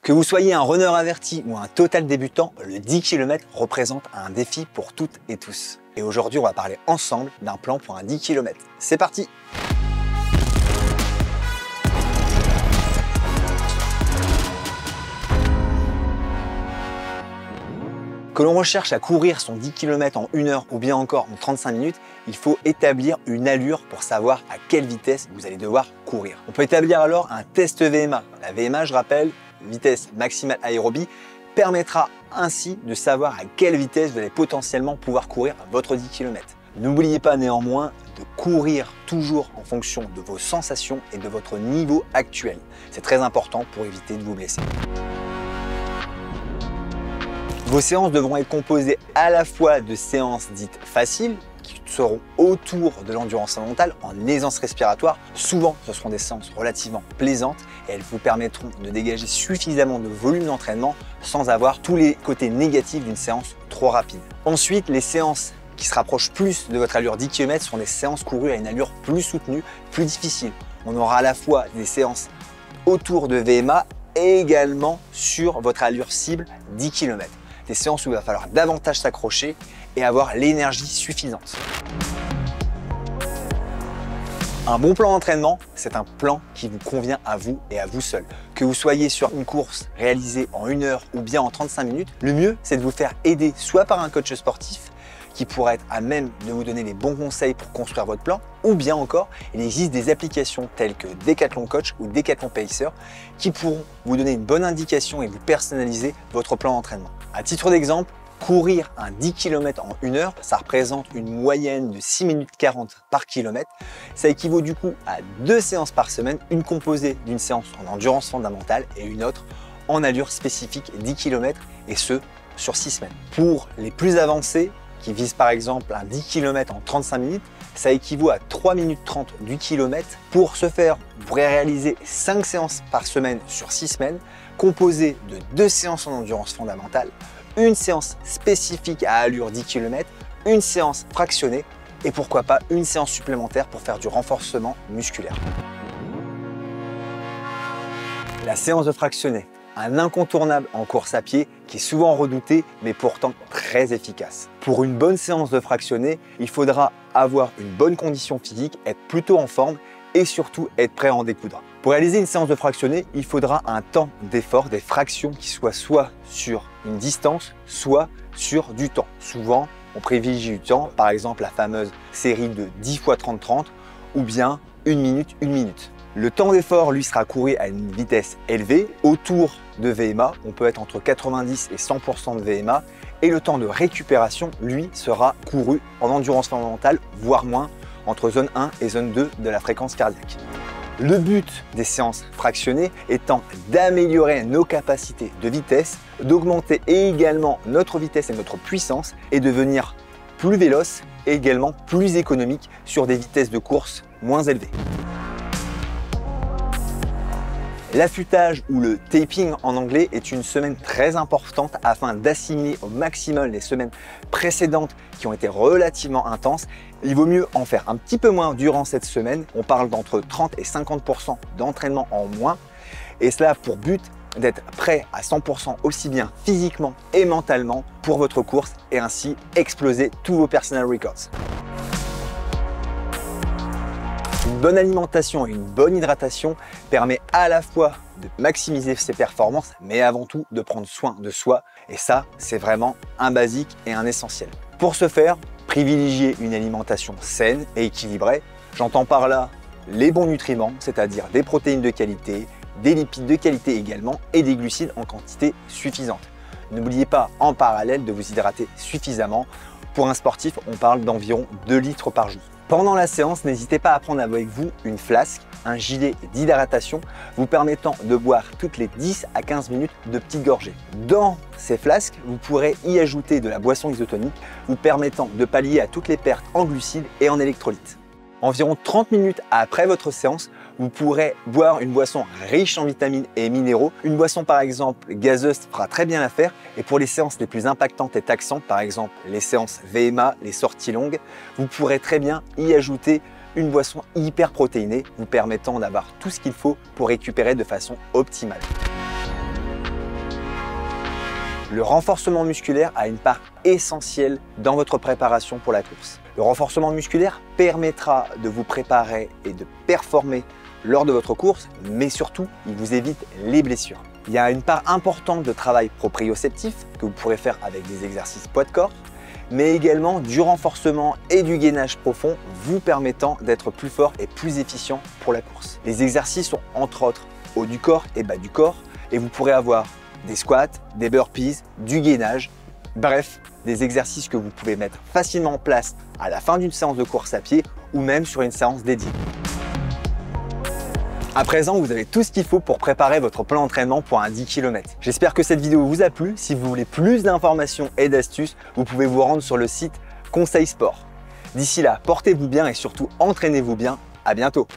Que vous soyez un runner averti ou un total débutant, le 10 km représente un défi pour toutes et tous. Et aujourd'hui, on va parler ensemble d'un plan pour un 10 km. C'est parti! Que l'on recherche à courir son 10 km en 1 heure ou bien encore en 35 minutes, il faut établir une allure pour savoir à quelle vitesse vous allez devoir courir. On peut établir alors un test VMA. La VMA, je rappelle, vitesse maximale aérobie, permettra ainsi de savoir à quelle vitesse vous allez potentiellement pouvoir courir votre 10 km. N'oubliez pas néanmoins de courir toujours en fonction de vos sensations et de votre niveau actuel. C'est très important pour éviter de vous blesser. Vos séances devront être composées à la fois de séances dites faciles, qui seront autour de l'endurance mentale en aisance respiratoire. Souvent, ce seront des séances relativement plaisantes et elles vous permettront de dégager suffisamment de volume d'entraînement sans avoir tous les côtés négatifs d'une séance trop rapide. Ensuite, les séances qui se rapprochent plus de votre allure 10 km sont des séances courues à une allure plus soutenue, plus difficile. On aura à la fois des séances autour de VMA et également sur votre allure cible 10 km. Des séances où il va falloir davantage s'accrocher et avoir l'énergie suffisante. Un bon plan d'entraînement, c'est un plan qui vous convient à vous et à vous seul. Que vous soyez sur une course réalisée en 1 heure ou bien en 35 minutes, le mieux c'est de vous faire aider soit par un coach sportif qui pourra être à même de vous donner les bons conseils pour construire votre plan, ou bien encore, il existe des applications telles que Decathlon Coach ou Decathlon Pacer qui pourront vous donner une bonne indication et vous personnaliser votre plan d'entraînement. À titre d'exemple, courir un 10 km en 1 heure, ça représente une moyenne de 6 minutes 40 par kilomètre. Ça équivaut du coup à 2 séances par semaine, une composée d'une séance en endurance fondamentale et une autre en allure spécifique 10 km et ce, sur 6 semaines. Pour les plus avancés, qui visent par exemple un 10 km en 35 minutes, ça équivaut à 3 minutes 30 du kilomètre. Pour ce faire, vous pourrez réaliser 5 séances par semaine sur 6 semaines, composées de 2 séances en endurance fondamentale, une séance spécifique à allure 10 km, une séance fractionnée et pourquoi pas une séance supplémentaire pour faire du renforcement musculaire. La séance de fractionné, un incontournable en course à pied qui est souvent redouté mais pourtant très efficace. Pour une bonne séance de fractionné, il faudra avoir une bonne condition physique, être plutôt en forme et surtout être prêt à en découdre. Pour réaliser une séance de fractionné, il faudra un temps d'effort, des fractions qui soient soit sur une distance, soit sur du temps. Souvent, on privilégie du temps, par exemple la fameuse série de 10 x 30-30 ou bien 1 minute, 1 minute. Le temps d'effort, lui, sera couru à une vitesse élevée, autour de VMA. On peut être entre 90 et 100% de VMA. Et le temps de récupération, lui, sera couru en endurance fondamentale, voire moins, entre zone 1 et zone 2 de la fréquence cardiaque. Le but des séances fractionnées étant d'améliorer nos capacités de vitesse, d'augmenter également notre vitesse et notre puissance et de devenir plus véloce et également plus économique sur des vitesses de course moins élevées. L'affûtage ou le taping en anglais est une semaine très importante afin d'assimiler au maximum les semaines précédentes qui ont été relativement intenses. Il vaut mieux en faire un petit peu moins durant cette semaine. On parle d'entre 30 et 50% d'entraînement en moins. Et cela a pour but d'être prêt à 100% aussi bien physiquement et mentalement pour votre course et ainsi exploser tous vos personal records. Une bonne alimentation et une bonne hydratation permet à la fois de maximiser ses performances, mais avant tout de prendre soin de soi. Et ça, c'est vraiment un basique et un essentiel. Pour ce faire, privilégiez une alimentation saine et équilibrée. J'entends par là les bons nutriments, c'est-à-dire des protéines de qualité, des lipides de qualité également et des glucides en quantité suffisante. N'oubliez pas en parallèle de vous hydrater suffisamment. Pour un sportif, on parle d'environ 2 litres par jour. Pendant la séance, n'hésitez pas à prendre avec vous une flasque, un gilet d'hydratation vous permettant de boire toutes les 10 à 15 minutes de petites gorgées. Dans ces flasques, vous pourrez y ajouter de la boisson isotonique vous permettant de pallier à toutes les pertes en glucides et en électrolytes. Environ 30 minutes après votre séance, vous pourrez boire une boisson riche en vitamines et minéraux. Une boisson par exemple gazeuse fera très bien l'affaire. Et pour les séances les plus impactantes et taxantes, par exemple les séances VMA, les sorties longues, vous pourrez très bien y ajouter une boisson hyper protéinée vous permettant d'avoir tout ce qu'il faut pour récupérer de façon optimale. Le renforcement musculaire a une part essentielle dans votre préparation pour la course. Le renforcement musculaire permettra de vous préparer et de performer lors de votre course, mais surtout, il vous évite les blessures. Il y a une part importante de travail proprioceptif que vous pourrez faire avec des exercices poids de corps, mais également du renforcement et du gainage profond vous permettant d'être plus fort et plus efficient pour la course. Les exercices sont entre autres haut du corps et bas du corps et vous pourrez avoir des squats, des burpees, du gainage, bref, des exercices que vous pouvez mettre facilement en place à la fin d'une séance de course à pied ou même sur une séance dédiée. À présent, vous avez tout ce qu'il faut pour préparer votre plan d'entraînement pour un 10 km. J'espère que cette vidéo vous a plu. Si vous voulez plus d'informations et d'astuces, vous pouvez vous rendre sur le site Conseil Sport. D'ici là, portez-vous bien et surtout entraînez-vous bien. À bientôt.